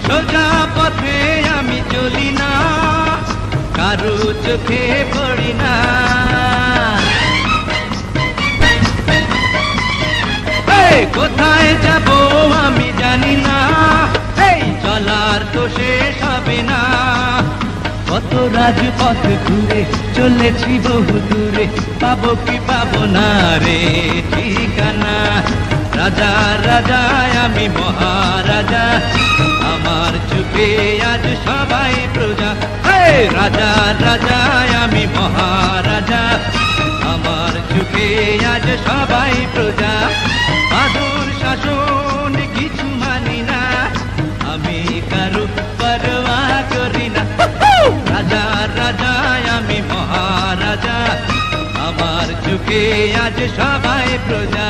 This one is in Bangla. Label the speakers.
Speaker 1: সোজা পথে আমি চলি না, কারো চোখে পড়ি না। কোথায় যাব আমি জানি না, এই চলার তো শেষ হবে না। কত রাজপথ ঘুরে চলেছি বহু দূরে, পাবো কি পাবো না রে ঠিকানা। রাজা রাজায় আমি মহারাজা, আমার চোখে আজ সবাই প্রজা। রাজা রাজায় আমি মহারাজা, আমার চোখে আজ সবাই প্রজা। আদর শাসন কিছু মানি না, আমি কারো পরোয়া করি না। রাজা রাজায় আমি মহারাজা, আমার চোখে আজ সবাই প্রজা।